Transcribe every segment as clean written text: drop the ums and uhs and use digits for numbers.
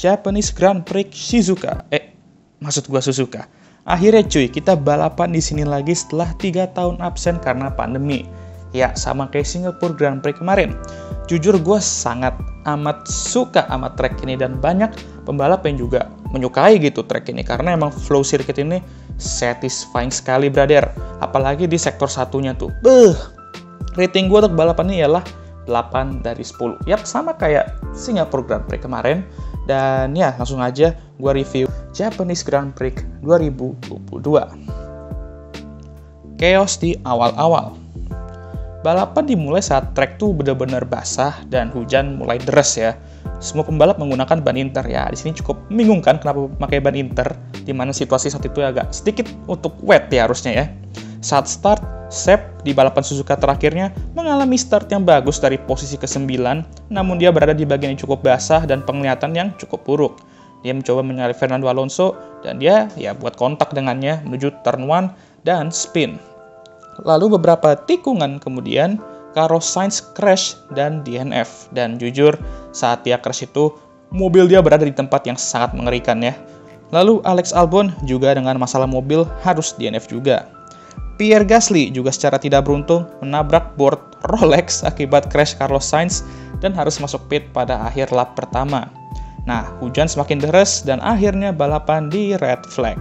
Japanese Grand Prix Shizuoka. Maksud gua Suzuka. Akhirnya cuy, kita balapan di sini lagi setelah 3 tahun absen karena pandemi. Ya, sama kayak Singapore Grand Prix kemarin. Jujur gue sangat amat suka sama track ini dan banyak pembalap yang juga menyukai gitu track ini karena emang flow circuit ini satisfying sekali brother. Apalagi di sektor satunya tuh. Rating gue untuk balapan ini ialah 8 dari 10. Yap, sama kayak Singapore Grand Prix kemarin. Dan ya, langsung aja gue review Japanese Grand Prix 2022. Chaos di awal-awal. Balapan dimulai saat trek tuh benar-benar basah dan hujan mulai deras ya. Semua pembalap menggunakan ban Inter ya. Di sini cukup membingungkan kenapa pakai ban Inter, di mana situasi saat itu agak sedikit untuk wet ya harusnya ya. Saat start, Sep di balapan Suzuka terakhirnya mengalami start yang bagus dari posisi ke-9, namun dia berada di bagian yang cukup basah dan penglihatan yang cukup buruk. Dia mencoba menyalip Fernando Alonso dan dia ya buat kontak dengannya menuju turn 1 dan spin. Lalu beberapa tikungan kemudian, Carlos Sainz crash dan DNF. Dan jujur, saat dia crash itu, mobil dia berada di tempat yang sangat mengerikan ya. Lalu Alex Albon juga dengan masalah mobil harus DNF juga. Pierre Gasly juga secara tidak beruntung menabrak board Rolex akibat crash Carlos Sainz dan harus masuk pit pada akhir lap pertama. Nah, hujan semakin deras dan akhirnya balapan di red flag.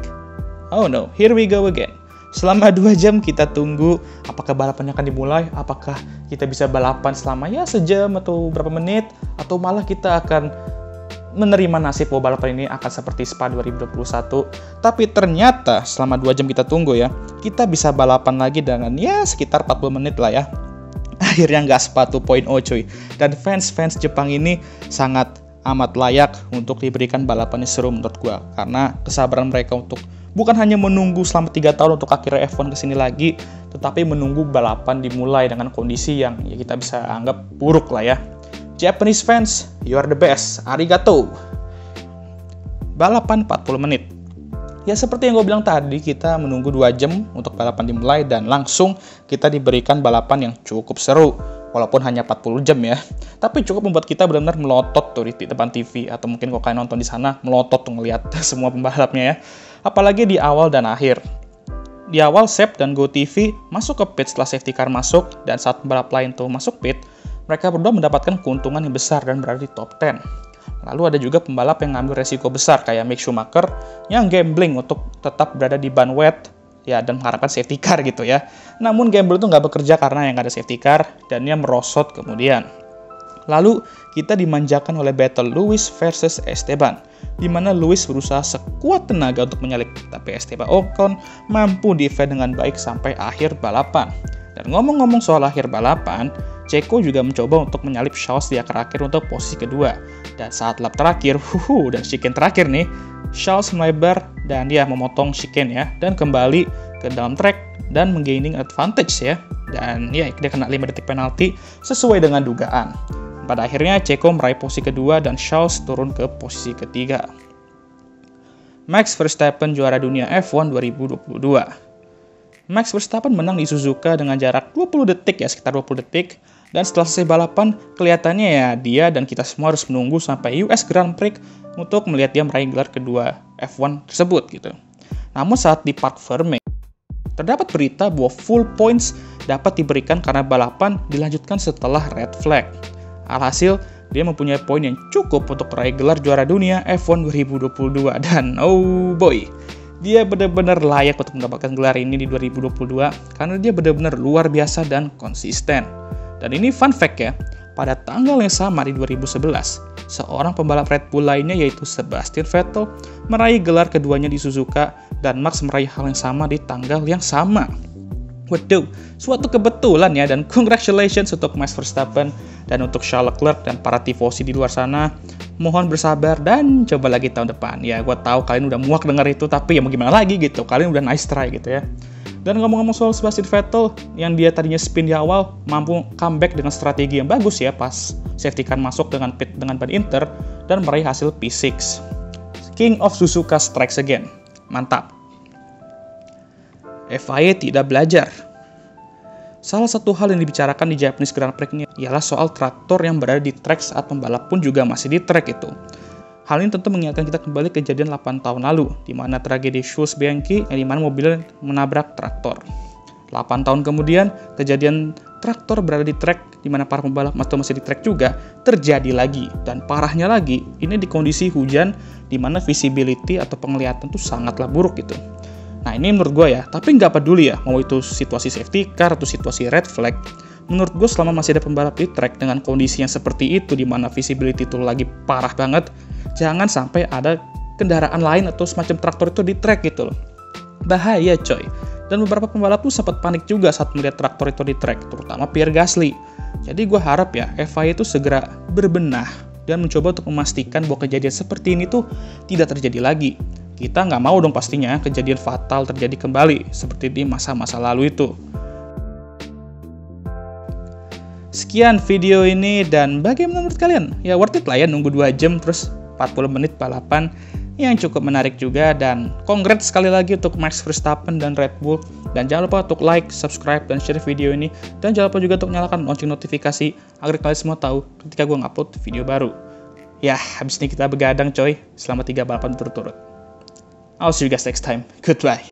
Oh no, here we go again. Selama 2 jam kita tunggu apakah balapannya akan dimulai, apakah kita bisa balapan selama ya sejam atau berapa menit, atau malah kita akan menerima nasib bahwa balapan ini akan seperti Spa 2021. Tapi ternyata selama 2 jam kita tunggu ya, kita bisa balapan lagi dengan ya sekitar 40 menit lah ya. Akhirnya nggak Spa 2.0 cuy. Dan fans-fans Jepang ini sangat amat layak untuk diberikan balapan yang seru menurut gua. Karena kesabaran mereka untuk bukan hanya menunggu selama 3 tahun untuk akhirnya F1 kesini lagi, tetapi menunggu balapan dimulai dengan kondisi yang ya kita bisa anggap buruk lah ya. Japanese fans, you are the best. Arigato. Balapan 40 menit. Ya seperti yang gue bilang tadi, kita menunggu 2 jam untuk balapan dimulai dan langsung kita diberikan balapan yang cukup seru. Walaupun hanya 40 jam ya. Tapi cukup membuat kita benar-benar melotot tuh di depan TV. Atau mungkin kalau kalian nonton di sana, melotot tuh ngeliat semua pembalapnya ya. Apalagi di awal dan akhir. Di awal, Sep dan GoTV masuk ke pit setelah safety car masuk. Dan saat pembalap lain tuh masuk pit, mereka berdua mendapatkan keuntungan yang besar dan berada di top 10. Lalu ada juga pembalap yang ngambil resiko besar kayak Mick Schumacher yang gambling untuk tetap berada di ban wet ya dan mengharapkan safety car gitu ya. Namun gamble itu nggak bekerja karena yang ada safety car dan dia merosot kemudian. Lalu kita dimanjakan oleh battle Lewis versus Esteban, di mana Lewis berusaha sekuat tenaga untuk menyalip, tapi Esteban Ocon mampu defend dengan baik sampai akhir balapan. Dan ngomong-ngomong soal akhir balapan, Checo juga mencoba untuk menyalip Charles di akhir-akhir untuk posisi kedua. Dan saat lap terakhir, dan chicane terakhir nih, Charles melebar dan dia memotong chicane ya, dan kembali ke dalam track dan menggaining advantage ya. Dan ya, dia kena 5 detik penalti sesuai dengan dugaan. Pada akhirnya Checo meraih posisi kedua dan Charles turun ke posisi ketiga. Max Verstappen juara dunia F1 2022. Max Verstappen menang di Suzuka dengan jarak 20 detik ya, sekitar 20 detik. Dan setelah selesai balapan, kelihatannya ya dia dan kita semua harus menunggu sampai US Grand Prix untuk melihat dia meraih gelar kedua F1 tersebut gitu. Namun saat di Parc Fermé, terdapat berita bahwa full points dapat diberikan karena balapan dilanjutkan setelah red flag. Alhasil, dia mempunyai poin yang cukup untuk meraih gelar juara dunia F1 2022. Dan oh boy, dia benar-benar layak untuk mendapatkan gelar ini di 2022 karena dia benar-benar luar biasa dan konsisten. Dan ini fun fact ya, pada tanggal yang sama di 2011, seorang pembalap Red Bull lainnya yaitu Sebastian Vettel meraih gelar keduanya di Suzuka dan Max meraih hal yang sama di tanggal yang sama. Waduh, suatu kebetulan ya, dan congratulations untuk Max Verstappen dan untuk Charles Leclerc dan para tifosi di luar sana. Mohon bersabar dan coba lagi tahun depan. Ya, gue tahu kalian udah muak denger itu, tapi ya mau gimana lagi gitu. Kalian udah nice try gitu ya. Dan ngomong-ngomong soal Sebastian Vettel, yang dia tadinya spin di awal, mampu comeback dengan strategi yang bagus ya pas safety car masuk dengan pit dengan ban Inter dan meraih hasil P6. King of Suzuka strikes again. Mantap. FIA tidak belajar. Salah satu hal yang dibicarakan di Japanese Grand Prix ini ialah soal traktor yang berada di track saat pembalap pun juga masih di track itu. Hal ini tentu mengingatkan kita kembali kejadian 8 tahun lalu, di mana tragedi Jules Bianchi, yang di mana mobil menabrak traktor. 8 tahun kemudian, kejadian traktor berada di trek, di mana para pembalap masih di trek juga, terjadi lagi. Dan parahnya lagi, ini di kondisi hujan, di mana visibility atau penglihatan tuh sangatlah buruk gitu. Nah ini menurut gue ya, tapi nggak peduli ya, mau itu situasi safety car atau situasi red flag, menurut gue selama masih ada pembalap di trek dengan kondisi yang seperti itu, di mana visibility itu lagi parah banget, jangan sampai ada kendaraan lain atau semacam traktor itu di trek gitu loh. Bahaya coy. Dan beberapa pembalap tuh sempat panik juga saat melihat traktor itu di trek, terutama Pierre Gasly. Jadi gue harap ya, FIA itu segera berbenah dan mencoba untuk memastikan bahwa kejadian seperti ini tuh tidak terjadi lagi. Kita nggak mau dong pastinya kejadian fatal terjadi kembali, seperti di masa-masa lalu itu. Sekian video ini, dan bagaimana menurut kalian? Ya worth it lah ya nunggu 2 jam terus 40 menit balapan yang cukup menarik juga, dan congrats sekali lagi untuk Max Verstappen dan Red Bull. Dan jangan lupa untuk like, subscribe, dan share video ini, dan jangan lupa juga untuk nyalakan lonceng notifikasi agar kalian semua tahu ketika gue ngupload video baru. Ya, habis ini kita begadang coy selama 3 balapan berturut-turut. I'll see you guys next time. Goodbye.